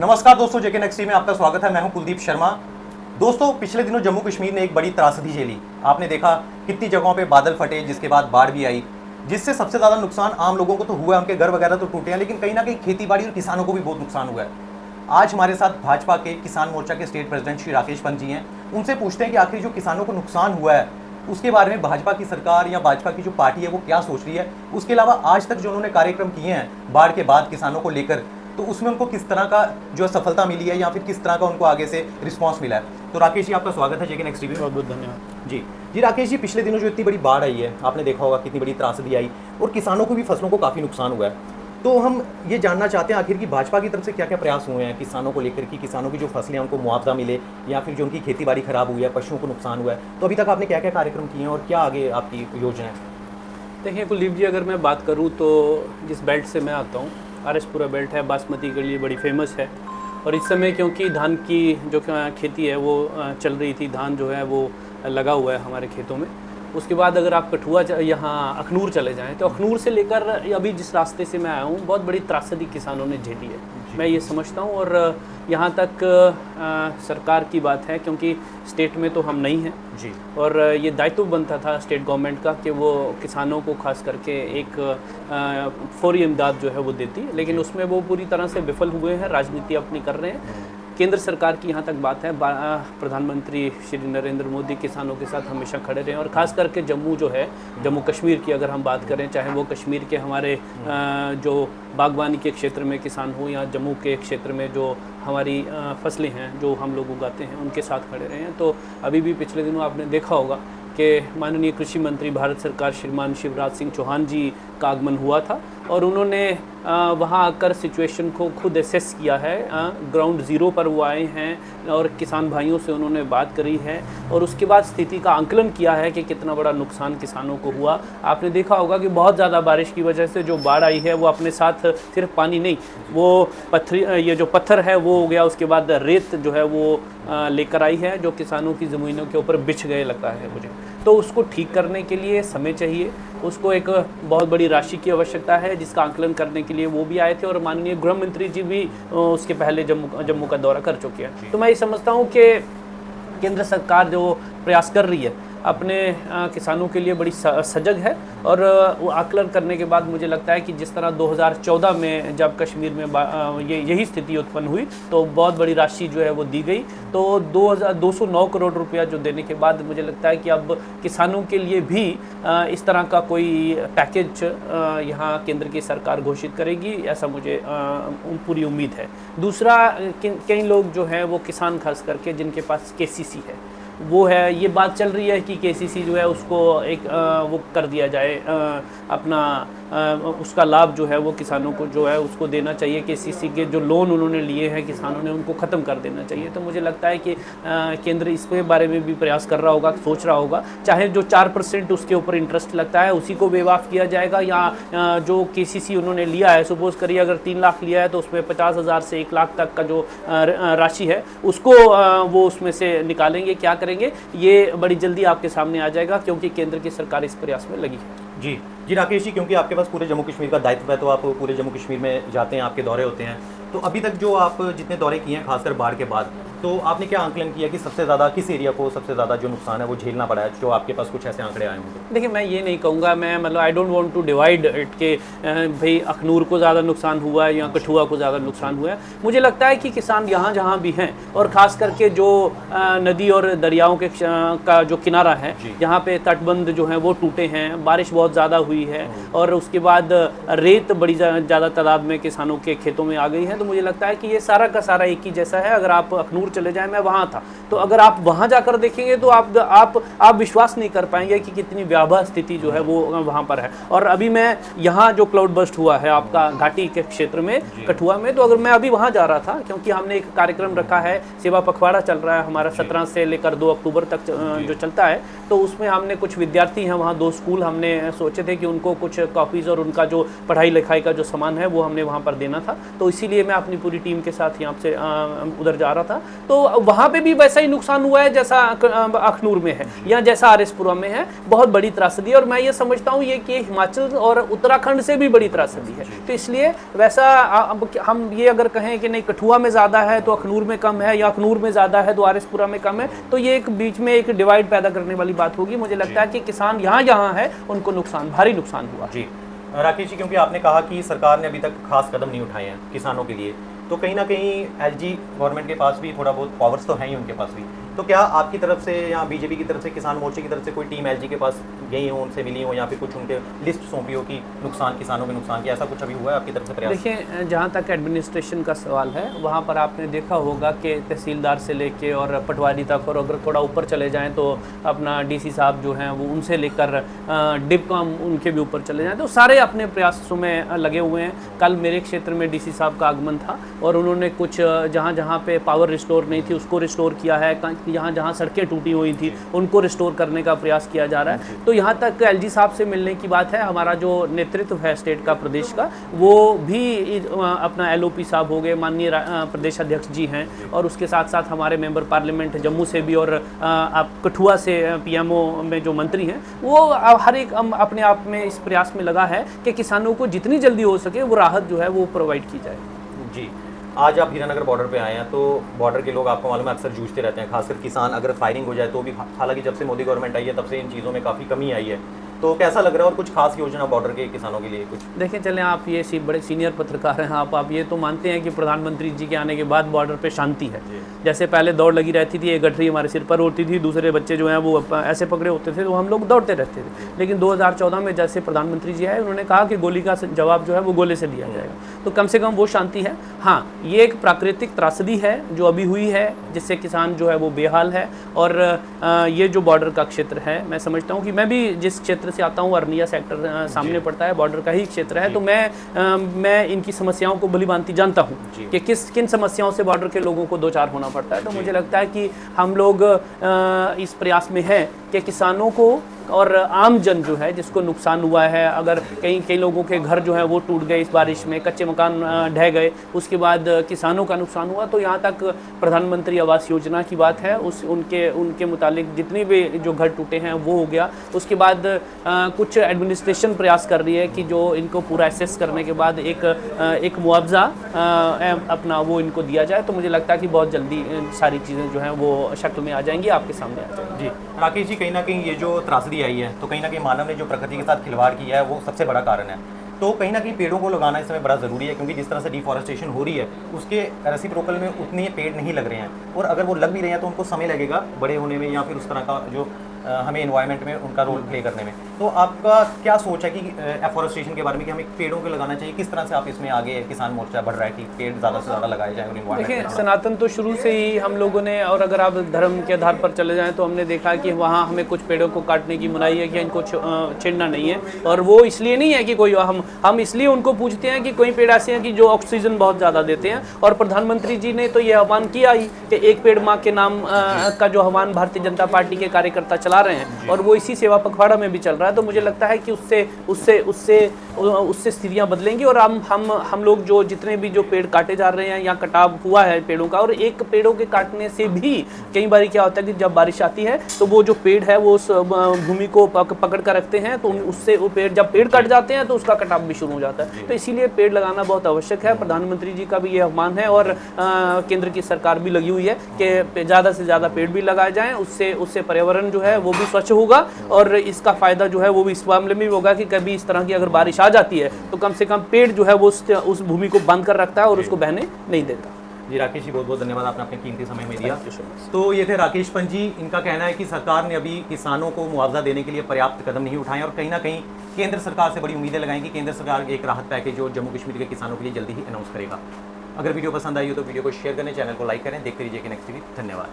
नमस्कार दोस्तों, जेके नेक्स्ट में आपका स्वागत है। मैं हूं कुलदीप शर्मा। दोस्तों, पिछले दिनों जम्मू कश्मीर ने एक बड़ी त्रासदी झेली। आपने देखा कितनी जगहों पे बादल फटे, जिसके बाद बाढ़ भी आई, जिससे सबसे ज़्यादा नुकसान आम लोगों को तो हुआ है, उनके घर वगैरह तो टूटे हैं, लेकिन कहीं ना कहीं खेती बाड़ी और किसानों को भी बहुत नुकसान हुआ है। आज हमारे साथ भाजपा के किसान मोर्चा के स्टेट प्रेसिडेंट श्री राकेश पंत जी हैं। उनसे पूछते हैं कि आखिर जो किसानों को नुकसान हुआ है उसके बारे में भाजपा की सरकार या भाजपा की जो पार्टी है वो क्या सोच रही है। उसके अलावा आज तक जो उन्होंने कार्यक्रम किए हैं बाढ़ के बाद किसानों को लेकर, तो उसमें उनको किस तरह का जो सफलता मिली है या फिर किस तरह का उनको आगे से रिस्पांस मिला है। तो राकेश जी, आपका स्वागत है जेके नेक्स्ट टीवी में। बहुत बहुत धन्यवाद। जी राकेश जी, पिछले दिनों जो इतनी बड़ी बाढ़ आई है, आपने देखा होगा कितनी बड़ी त्रासदी आई और किसानों को भी फसलों को काफ़ी नुकसान हुआ है। तो हम ये जानना चाहते हैं आखिर की भाजपा की तरफ से क्या क्या प्रयास हुए हैं किसानों को लेकर कि किसानों की जो फसलें हैं उनको मुआवजा मिले या फिर जो उनकी खेती बाड़ी खराब हुई है, पशुओं को नुकसान हुआ है, तो अभी तक आपने क्या क्या कार्यक्रम किए हैं और क्या आगे आपकी योजना है। देखिए कुलदीप जी, अगर मैं बात करूं तो जिस बेल्ट से मैं आता हूं, आरएसपुरा बेल्ट है, बासमती के लिए बड़ी फेमस है। और इस समय क्योंकि धान की जो खेती है वो चल रही थी, धान जो है वो लगा हुआ है हमारे खेतों में। उसके बाद अगर आप कठुआ यहाँ अखनूर चले जाएं तो अखनूर से लेकर अभी जिस रास्ते से मैं आया हूँ, बहुत बड़ी त्रासदी किसानों ने झेली है, मैं ये समझता हूँ। और यहाँ तक सरकार की बात है, क्योंकि स्टेट में तो हम नहीं हैं जी, और ये दायित्व बनता था स्टेट गवर्नमेंट का कि वो किसानों को खास करके एक फौरी इमदाद जो है वो देती है, लेकिन उसमें वो पूरी तरह से विफल हुए हैं, राजनीति अपनी कर रहे हैं। केंद्र सरकार की यहाँ तक बात है, प्रधानमंत्री श्री नरेंद्र मोदी किसानों के साथ हमेशा खड़े रहे और ख़ास करके जम्मू जो है, जम्मू कश्मीर की अगर हम बात करें, चाहे वो कश्मीर के हमारे जो बागवानी के क्षेत्र में किसान हो या जम्मू के क्षेत्र में जो हमारी फसलें हैं जो हम लोग उगाते हैं, उनके साथ खड़े रहे हैं। तो अभी भी पिछले दिनों आपने देखा होगा कि माननीय कृषि मंत्री भारत सरकार श्रीमान शिवराज सिंह चौहान जी का आगमन हुआ था और उन्होंने वहाँ आकर सिचुएशन को खुद एसेस किया है। ग्राउंड ज़ीरो पर वो आए हैं और किसान भाइयों से उन्होंने बात करी है और उसके बाद स्थिति का आंकलन किया है कि कितना बड़ा नुकसान किसानों को हुआ। आपने देखा होगा कि बहुत ज़्यादा बारिश की वजह से जो बाढ़ आई है वो अपने साथ सिर्फ पानी नहीं, वो ये जो पत्थर है वो हो गया, उसके बाद रेत जो है वो लेकर आई है, जो किसानों की ज़मीनों के ऊपर बिछ गए लगता है मुझे। तो उसको ठीक करने के लिए समय चाहिए, उसको एक बहुत बड़ी राशि की आवश्यकता है, जिसका आंकलन करने के लिए वो भी आए थे और माननीय गृह मंत्री जी भी उसके पहले जम्मू का दौरा कर चुके हैं। तो मैं ये समझता हूँ कि केंद्र सरकार जो प्रयास कर रही है अपने किसानों के लिए बड़ी सजग है और वो आकलन करने के बाद मुझे लगता है कि जिस तरह 2014 में जब कश्मीर में यही स्थिति उत्पन्न हुई तो बहुत बड़ी राशि जो है वो दी गई। तो 209 करोड़ रुपया जो देने के बाद मुझे लगता है कि अब किसानों के लिए भी इस तरह का कोई पैकेज यहाँ केंद्र की सरकार घोषित करेगी, ऐसा मुझे पूरी उम्मीद है। दूसरा, कई लोग जो हैं वो किसान खास करके जिनके पास केसीसी है, वो है, ये बात चल रही है कि केसीसी जो है उसको एक वो कर दिया जाए, अपना उसका लाभ जो है वो किसानों को जो है उसको देना चाहिए। केसीसी के जो लोन उन्होंने लिए हैं किसानों ने, उनको ख़त्म कर देना चाहिए। तो मुझे लगता है कि केंद्र इसके बारे में भी प्रयास कर रहा होगा, सोच रहा होगा। चाहे जो 4% उसके ऊपर इंटरेस्ट लगता है उसी को वेवाफ किया जाएगा, या जो केसीसी उन्होंने लिया है, सपोज करिए अगर 3 लाख लिया है तो उसमें 50,000 से 1 लाख तक का जो राशि है उसको वो उसमें से निकालेंगे। क्या करेंगे ये बड़ी जल्दी आपके सामने आ जाएगा, क्योंकि केंद्र की सरकार इस प्रयास में लगी है। जी राकेश जी, क्योंकि आपके पास पूरे जम्मू कश्मीर का दायित्व है तो आप पूरे जम्मू कश्मीर में जाते हैं, आपके दौरे होते हैं। तो अभी तक जो आप जितने दौरे किए हैं खासकर बाढ़ के बाद, तो आपने क्या आंकलन किया कि सबसे ज़्यादा किस एरिया को सबसे ज़्यादा जो नुकसान है वो झेलना पड़ा है, जो आपके पास कुछ ऐसे आंकड़े आए होंगे? देखिए, मैं ये नहीं कहूँगा, मैं मतलब I don't want to divide it के भाई अखनूर को ज़्यादा नुकसान हुआ है या कठुआ को ज़्यादा नुकसान हुआ है। मुझे लगता है कि किसान यहाँ जहाँ भी हैं और ख़ास करके जो नदी और दरियाओं के का जो किनारा है, यहाँ पे तटबंध जो हैं वो टूटे हैं, बारिश बहुत ज़्यादा हुई है और उसके बाद रेत बड़ी ज़्यादा तादाद में किसानों के खेतों में आ गई है। तो मुझे लगता है कि ये सारा का सारा एक ही जैसा है। अगर आप अखनूर चले जाएं, मैं वहाँ था, तो अगर आप वहाँ जाकर देखेंगे तो आप विश्वास नहीं कर पाएंगे कि कितनी भयावह स्थिति जो है वो वहाँ पर है। और अभी मैं यहाँ जो क्लाउड बस्ट हुआ है आपका घाटी के क्षेत्र में कठुआ में, तो अगर मैं अभी वहाँ जा रहा था, क्योंकि हमने एक कार्यक्रम रखा है, सेवा पखवाड़ा चल रहा है हमारा 17 से लेकर 2 अक्टूबर तक जो चलता है, तो उसमें हमने कुछ विद्यार्थी हैं वहाँ, 2 स्कूल हमने सोचे थे कि उनको कुछ कॉपीज़ और उनका जो पढ़ाई लिखाई का जो सामान है वो हमने वहाँ पर देना था। तो इसीलिए मैं अपनी पूरी टीम के साथ यहाँ से उधर जा रहा था। तो वहाँ पे भी वैसा ही नुकसान हुआ है जैसा अखनूर में है या जैसा आरएसपुरा में है। बहुत बड़ी त्रासदी है और मैं ये समझता हूँ ये कि हिमाचल और उत्तराखंड से भी बड़ी त्रासदी है। तो इसलिए वैसा अब हम ये अगर कहें कि नहीं कठुआ में ज़्यादा है तो अखनूर में कम है, या अखनूर में ज़्यादा है तो आरएसपुरा में कम है, तो ये एक बीच में एक डिवाइड पैदा करने वाली बात होगी। मुझे लगता है कि किसान यहाँ है उनको नुकसान, भारी नुकसान हुआ। जी राकेश जी, क्योंकि आपने कहा कि सरकार ने अभी तक खास कदम नहीं उठाए हैं किसानों के लिए, तो कहीं ना कहीं एलजी गवर्नमेंट के पास भी थोड़ा बहुत पावर्स तो हैं ही उनके पास भी, तो क्या आपकी तरफ से या बीजेपी की तरफ से, किसान मोर्चे की तरफ से कोई टीम एलजी के पास गई हो, उनसे मिली हो, या फिर कुछ उनके लिस्ट सौंपी हो कि नुकसान, किसानों के नुकसान की, ऐसा कुछ अभी हुआ है आपकी तरफ से प्रयास? देखिए, जहाँ तक एडमिनिस्ट्रेशन का सवाल है वहाँ पर आपने देखा होगा कि तहसीलदार से लेके और पटवारी तक, और अगर थोड़ा ऊपर चले जाएँ तो अपना डीसी साहब जो हैं वो उनसे लेकर डिपकॉम उनके भी ऊपर चले जाएँ, तो सारे अपने प्रयासों में लगे हुए हैं। कल मेरे क्षेत्र में डीसी साहब का आगमन था और उन्होंने कुछ जहाँ जहाँ पे पावर रिस्टोर नहीं थी उसको रिस्टोर किया है, जहाँ जहाँ सड़कें टूटी हुई थी उनको रिस्टोर करने का प्रयास किया जा रहा है। तो यहाँ तक एलजी साहब से मिलने की बात है। हमारा जो नेतृत्व है स्टेट का, प्रदेश का, वो भी अपना एलओपी साहब हो गए, माननीय प्रदेश अध्यक्ष जी हैं, और उसके साथ साथ हमारे मेंबर पार्लियामेंट जम्मू से भी, और आप कठुआ से पीएमओ में जो मंत्री हैं, वो हर एक अपने आप में इस प्रयास में लगा है कि किसानों को जितनी जल्दी हो सके वो राहत जो है वो प्रोवाइड की जाए। जी, आज आप हीरानगर बॉर्डर पे आए हैं, तो बॉर्डर के लोग आपको मालूम है अक्सर जूझते रहते हैं, खासकर किसान। अगर फायरिंग हो जाए तो भी, हालांकि जब से मोदी गवर्नमेंट आई है तब से इन चीज़ों में काफ़ी कमी आई है, तो कैसा लग रहा है और कुछ खास योजना बॉर्डर के किसानों के लिए कुछ? देखें, चलें, आप ये बड़े सीनियर पत्रकार हैं, आप ये तो मानते हैं कि प्रधानमंत्री जी के आने के बाद बॉर्डर पे शांति है। जैसे पहले दौड़ लगी रहती थी, एक गठरी हमारे सिर पर होती थी, दूसरे बच्चे जो हैं वो ऐसे पकड़े होते थे, तो हम लोग दौड़ते रहते थे। लेकिन 2014 में जैसे प्रधानमंत्री जी आए, उन्होंने कहा कि गोली का जवाब जो है वो गोले से दिया जाएगा, तो कम से कम वो शांति है। हाँ, ये एक प्राकृतिक त्रासदी है जो अभी हुई है, जिससे किसान जो है वो बेहाल है। और ये जो बॉर्डर का क्षेत्र है, मैं समझता हूँ कि मैं भी जिस क्षेत्र से आता हूँ, अरनिया सेक्टर सामने पड़ता है, बॉर्डर का ही क्षेत्र है, तो मैं इनकी समस्याओं को भलीभांति जानता हूँ कि किन समस्याओं से बॉर्डर के लोगों को दो चार होना पड़ता है। तो मुझे लगता है कि हम लोग इस प्रयास में हैं कि किसानों को और आम जन जो है जिसको नुकसान हुआ है, अगर कई लोगों के घर जो है वो टूट गए इस बारिश में, कच्चे मकान ढह गए, उसके बाद किसानों का नुकसान हुआ, तो यहाँ तक प्रधानमंत्री आवास योजना की बात है, उनके मुतालिक जितने भी जो घर टूटे हैं वो हो गया। उसके बाद कुछ एडमिनिस्ट्रेशन प्रयास कर रही है कि जो इनको पूरा एसेस करने के बाद एक मुआवजा अपना वो इनको दिया जाए। तो मुझे लगता है कि बहुत जल्दी सारी चीज़ें जो हैं वो शक्ल में आ जाएंगी, आपके सामने आ जाएंगी। जी राकेश जी, कहीं ना कहीं ये जो त्रासदी आई है, तो कहीं ना कहीं मानव ने जो प्रकृति के साथ खिलवाड़ किया है वो सबसे बड़ा कारण है। तो कहीं ना कहीं पेड़ों को लगाना इस समय बड़ा ज़रूरी है, क्योंकि जिस तरह से डिफॉरेस्टेशन हो रही है उसके रेसिप्रोकल में उतने पेड़ नहीं लग रहे हैं, और अगर वो लग भी रहे हैं तो उनको समय लगेगा बड़े होने में, या फिर उस तरह का जो हमें एनवायरनमेंट में उनका रोल प्ले करने में। तो आपका क्या सोच है कि एफॉरेस्टेशन के बारे में, कि हमें पेड़ों को लगाना चाहिए, किस तरह से आप इसमें आगे किसान मोर्चा बढ़ रहा है कि पेड़ ज़्यादा से ज़्यादा लगाए जाएँ? देखिए, सनातन तो शुरू से ही हम लोगों ने, और अगर आप धर्म के आधार पर चले जाएं तो हमने देखा कि वहाँ हमें कुछ पेड़ों को काटने की मनाही है कि इनको छेड़ना नहीं है। और वो इसलिए नहीं है कि कोई हम इसलिए उनको पूछते हैं कि कोई पेड़ ऐसे हैं कि जो ऑक्सीजन बहुत ज़्यादा देते हैं, और प्रधानमंत्री जी ने तो ये आह्वान किया ही कि एक पेड़ माँ के नाम का जो आह्वान भारतीय जनता पार्टी के कार्यकर्ता चला रहे हैं, और वो इसी सेवा पखवाड़ा में भी चल रहा है। तो मुझे लगता है कि उससे स्थितियाँ बदलेंगी, और हम लोग जो जितने भी जो पेड़ काटे जा रहे हैं या कटाव हुआ है पेड़ों का, और एक पेड़ों के काटने से भी कई बार क्या होता है कि जब बारिश आती है तो वो जो पेड़ है वो उस भूमि को पकड़ कर रखते हैं, तो उससे वो पेड़, जब पेड़ कट जाते हैं तो उसका कटाव भी शुरू हो जाता है। तो इसीलिए पेड़ लगाना बहुत आवश्यक है। प्रधानमंत्री जी का भी ये आह्वान है, और केंद्र की सरकार भी लगी हुई है कि ज़्यादा से ज़्यादा पेड़ भी लगाए जाएँ, उससे पर्यावरण जो है वो भी स्वच्छ होगा, और इसका फ़ायदा जो है वो भी इस मामले में भी होगा कि कभी इस तरह की अगर बारिश आ जाती है तो कम से कम पेड़ जो है वो उस भूमि को बांध कर रखता है और उसको बहने नहीं देता। जी राकेश जी, बहुत बहुत धन्यवाद, आपने अपने कीमती समय में दिया। तो ये थे राकेश पंत जी। इनका कहना है कि सरकार ने अभी किसानों को मुआवजा देने के लिए पर्याप्त कदम नहीं उठाए, और कहीं ना कहीं केंद्र सरकार से बड़ी उम्मीदें लगाएंगी। केंद्र सरकार एक राहत पैकेज जो जम्मू कश्मीर के किसानों के लिए जल्दी ही अनाउंस करेगा। अगर वीडियो पसंद आई हो तो वीडियो को शेयर करें, चैनल को लाइक करें। देखते रहिए नेक्स्ट टीवी। धन्यवाद।